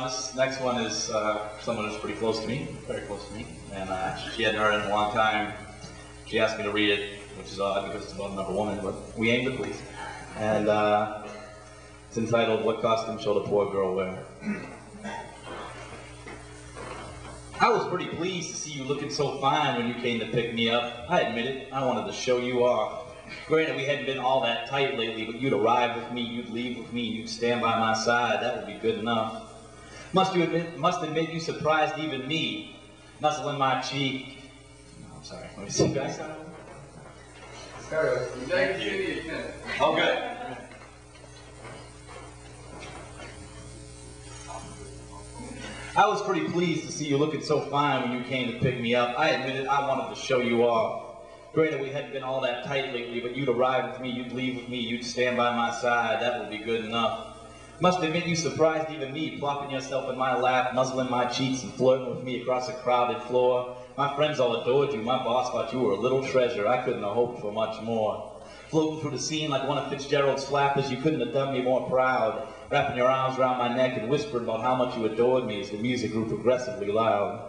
This next one is someone who's pretty close to me, very close to me, and she hadn't heard it in a long time. She asked me to read it, which is odd because it's about another woman, but we aim to please. And it's entitled, "What Costume Shall the Poor Girl Wear?" I was pretty pleased to see you looking so fine when you came to pick me up. I admit it, I wanted to show you off. Granted, we hadn't been all that tight lately, but you'd arrive with me, you'd leave with me, you'd stand by my side. That would be good enough. Must admit you surprised even me. Nuzzling my cheek. No, I'm sorry. Let me see, guys. Thank you. Oh, good. I was pretty pleased to see you looking so fine when you came to pick me up. I admit it, I wanted to show you off. Granted, we hadn't been all that tight lately, but you'd arrive with me, you'd leave with me, you'd stand by my side. That would be good enough. Must admit you surprised even me, plopping yourself in my lap, nuzzling my cheeks and flirting with me across a crowded floor. My friends all adored you. My boss thought you were a little treasure. I couldn't have hoped for much more. Floating through the scene like one of Fitzgerald's flappers, you couldn't have done me more proud. Wrapping your arms around my neck and whispering about how much you adored me as the music grew progressively loud.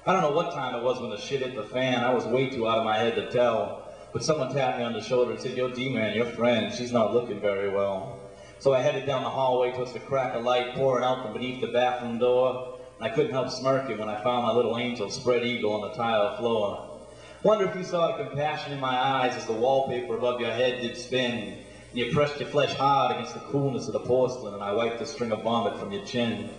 I don't know what time it was when the shit hit the fan. I was way too out of my head to tell. But someone tapped me on the shoulder and said, "Yo, D-Man, your friend, she's not looking very well." So I headed down the hallway towards the crack of light pouring out from beneath the bathroom door. And I couldn't help smirking when I found my little angel spread eagle on the tile floor. Wonder if you saw the compassion in my eyes as the wallpaper above your head did spin. And you pressed your flesh hard against the coolness of the porcelain, and I wiped a string of vomit from your chin.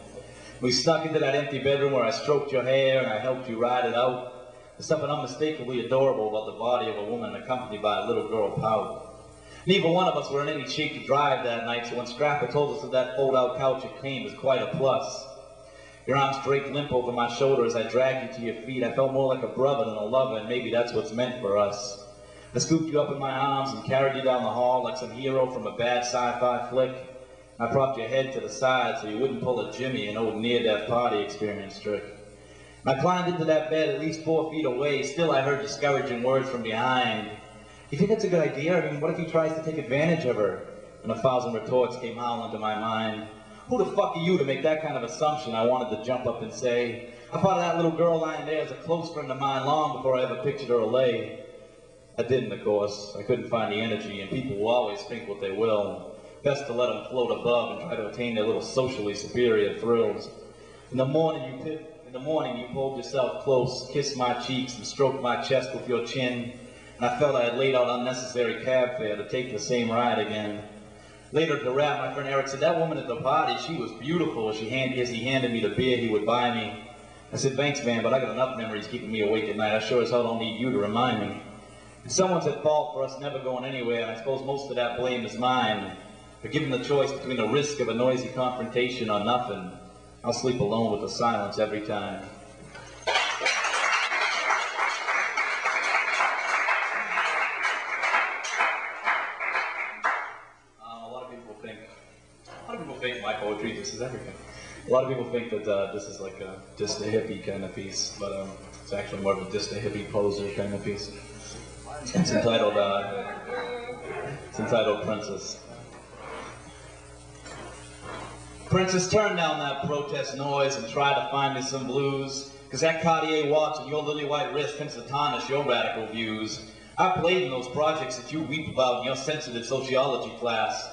We snuck into that empty bedroom where I stroked your hair and I helped you ride it out. There's something unmistakably adorable about the body of a woman accompanied by a little girl pout. Neither one of us were in any shape to drive that night, so when Scrapper told us of that fold-out couch, it came as quite a plus. Your arms draped limp over my shoulder as I dragged you to your feet. I felt more like a brother than a lover, and maybe that's what's meant for us. I scooped you up in my arms and carried you down the hall like some hero from a bad sci-fi flick. I propped your head to the side so you wouldn't pull a Jimmy, an old near-death party experience trick. I climbed into that bed at least 4 feet away. Still, I heard discouraging words from behind. "You think that's a good idea? I mean, what if he tries to take advantage of her?" And 1,000 retorts came howling to my mind. "Who the fuck are you to make that kind of assumption?" I wanted to jump up and say. I thought of that little girl lying there as a close friend of mine long before I ever pictured her away. I didn't, of course. I couldn't find the energy, and people will always think what they will. Best to let them float above and try to attain their little socially superior thrills. In the morning, you pulled yourself close, kissed my cheeks, and stroked my chest with your chin, and I felt I had laid out unnecessary cab fare to take the same ride again. Later at the rap, my friend Eric said, "That woman at the party, she was beautiful," as he handed me the beer he would buy me. I said, "Thanks, man, but I got enough memories keeping me awake at night. I sure as hell don't need you to remind me." And someone's at fault for us never going anywhere, and I suppose most of that blame is mine. But given the choice between the risk of a noisy confrontation or nothing, I'll sleep alone with the silence every time. A lot of people think my poetry, this is everything. A lot of people think that this is like a just a hippie kind of piece, but it's actually more of a just a hippie poser kind of piece. It's entitled Princess. Princess, turn down that protest noise and try to find me some blues, cause that Cartier watch and your lily white wrist tends to tarnish your radical views. I played in those projects that you weep about in your sensitive sociology class,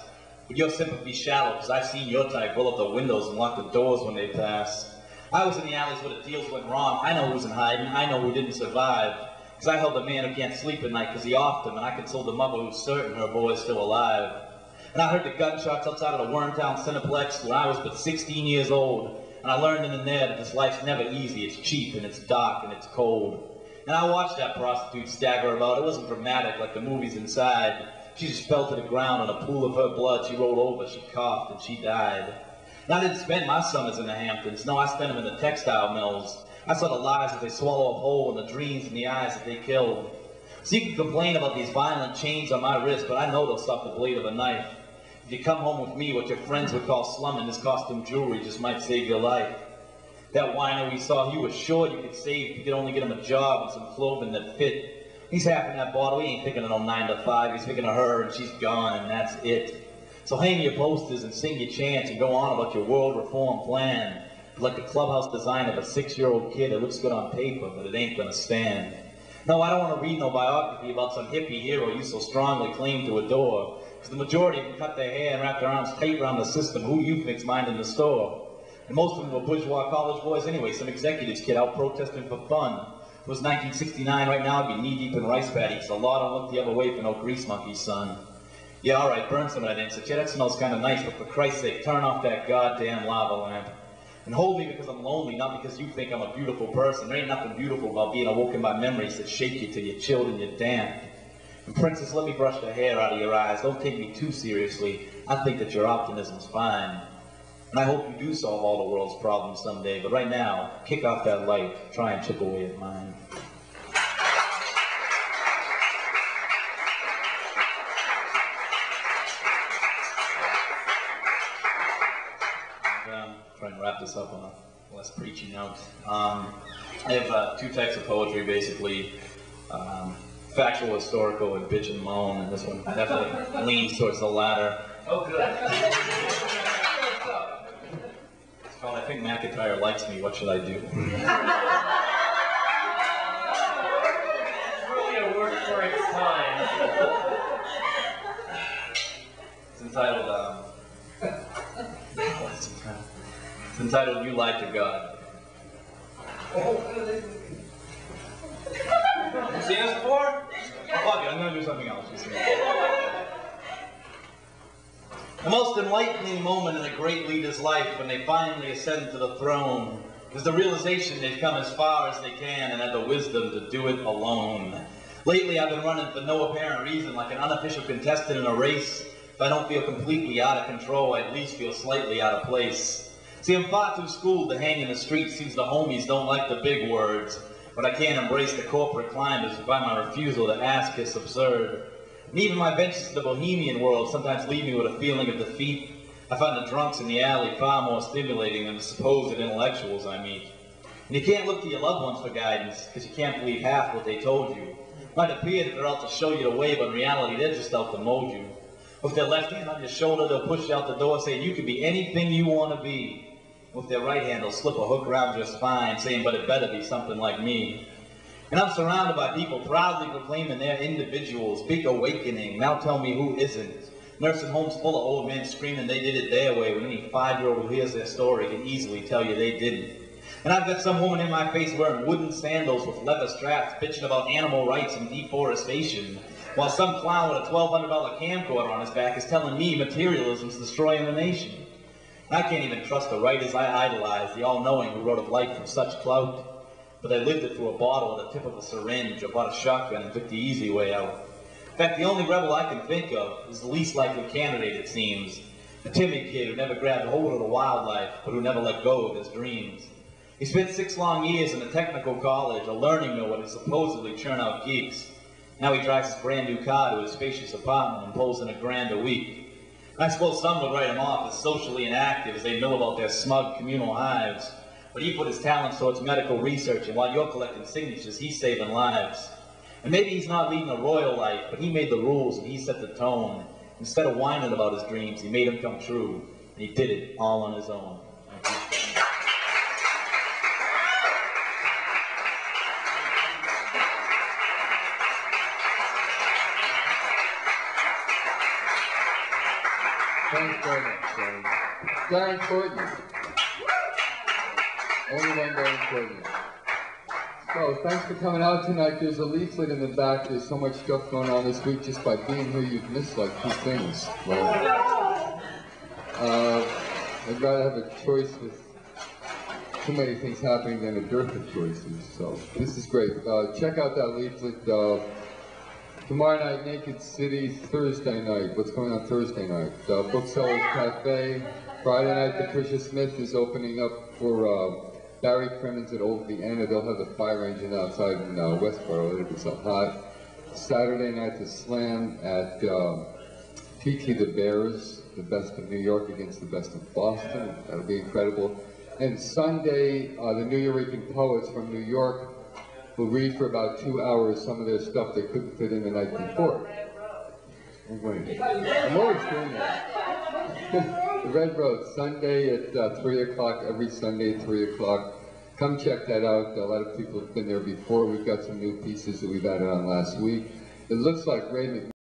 but your sympathy's shallow, cause I've seen your type roll up the windows and lock the doors when they pass. I was in the alleys where the deals went wrong. I know who's in hiding, I know who didn't survive, cause I held a man who can't sleep at night cause he offed him, and I consoled the mother who's certain her boy's still alive. And I heard the gunshots outside of the Wormtown Cineplex when I was but 16 years old. And I learned in there that this life's never easy. It's cheap, and it's dark, and it's cold. And I watched that prostitute stagger about. It wasn't dramatic like the movies inside. She just fell to the ground in a pool of her blood. She rolled over, she coughed, and she died. And I didn't spend my summers in the Hamptons. No, I spent them in the textile mills. I saw the lies that they swallow up whole and the dreams in the eyes that they killed. So you can complain about these violent chains on my wrist, but I know they'll stop the blade of a knife. If you come home with me, what your friends would call slumming, this costume jewelry just might save your life. That whiner we saw, he was sure you could save if you could only get him a job and some clothing that fit. He's half in that bottle. He ain't thinking of no 9 to 5. He's thinking of her, and she's gone, and that's it. So hang your posters and sing your chants and go on about your world reform plan. Like the clubhouse design of a 6-year-old kid, it looks good on paper, but it ain't gonna stand. No, I don't want to read no biography about some hippie hero you so strongly claim to adore, because the majority of them cut their hair and wrap their arms tight around the system. Who you think's minding the store? And most of them were bourgeois college boys anyway, some executive's kid out protesting for fun. It was 1969, right now I'd be knee-deep in rice paddies. The law don't look the other way for no grease monkeys, son. Yeah, all right, burn some of that incense. Yeah, that smells kind of nice, but for Christ's sake, turn off that goddamn lava lamp. And hold me because I'm lonely, not because you think I'm a beautiful person. There ain't nothing beautiful about being awoken by memories that shake you till you're chilled and you're damp. And Princess, let me brush the hair out of your eyes. Don't take me too seriously. I think that your optimism's fine. And I hope you do solve all the world's problems someday. But right now, kick off that light. Try and chip away at mine. Try and wrap this up on a less preachy note. I have two types of poetry, basically. Factual, historical, and bitch and moan, and this one definitely leans towards the latter. Oh, good. It's called I Think McIntyre Likes Me, What Should I Do? It's really a work for its time. It's entitled, It's entitled, You Lied to God. You seen this before? Oh, fuck it, I'm going to do something else. The most enlightening moment in a great leader's life when they finally ascend to the throne is the realization they've come as far as they can and had the wisdom to do it alone. Lately, I've been running for no apparent reason, like an unofficial contestant in a race. If I don't feel completely out of control, I at least feel slightly out of place. See, I'm far too schooled to hang in the streets since the homies don't like the big words, but I can't embrace the corporate climbers who find my refusal to ask is absurd. And even my ventures to the bohemian world sometimes leave me with a feeling of defeat. I find the drunks in the alley far more stimulating than the supposed intellectuals I meet. And you can't look to your loved ones for guidance, because you can't believe half what they told you. It might appear that they're out to show you the way, but in reality they're just out to mold you. With their left hand on your shoulder, they'll push you out the door saying you can be anything you want to be. With their right hand, they'll slip a hook around your spine saying, but it better be something like me. And I'm surrounded by people proudly proclaiming their individuals, big awakening. Now tell me who isn't. Nursing homes full of old men screaming they did it their way when any 5-year-old who hears their story can easily tell you they didn't. And I've got some woman in my face wearing wooden sandals with leather straps bitching about animal rights and deforestation, while some clown with a $1,200 camcorder on his back is telling me materialism's destroying the nation. I can't even trust the writers I idolize, the all-knowing who wrote of life from such clout. But they lived it through a bottle at the tip of a syringe, or bought a shotgun and took the easy way out. In fact, the only rebel I can think of is the least likely candidate, it seems. A timid kid who never grabbed hold of the wildlife, but who never let go of his dreams. He spent 6 long years in a technical college, a learning mill where they supposedly churn out geeks. Now he drives his brand new car to his spacious apartment and pulls in $1,000 a week. I suppose some would write him off as socially inactive as they mill about their smug communal hives. But he put his talents towards medical research, and while you're collecting signatures, he's saving lives. And maybe he's not leading a royal life, but he made the rules and he set the tone. Instead of whining about his dreams, he made them come true. And he did it all on his own. Thanks very much, Darren Courtney. Only one Darren Courtney. So, thanks for coming out tonight. There's a leaflet in the back. There's so much stuff going on this week. Just by being here, you've missed like 2 things. Well, I'd rather have a choice with too many things happening than a dearth of choices. So, this is great. Check out that leaflet. Tomorrow night, Naked City. Thursday night. What's going on Thursday night? Booksellers Cafe. Friday night, Patricia Smith is opening up for Barry Crimmins at Old Vienna. They'll have the fire engine outside in Westboro. It'll be so hot. Saturday night, the Slam at P.T. the Bears, the best of New York against the best of Boston. That'll be incredible. And Sunday, the New Yorker poets from New York will read for about 2 hours some of their stuff they couldn't fit in the night before. I'm always doing that. The Red Road, Sunday at 3 o'clock, every Sunday at 3 o'clock. Come check that out. A lot of people have been there before. We've got some new pieces that we've added on last week. It looks like Ray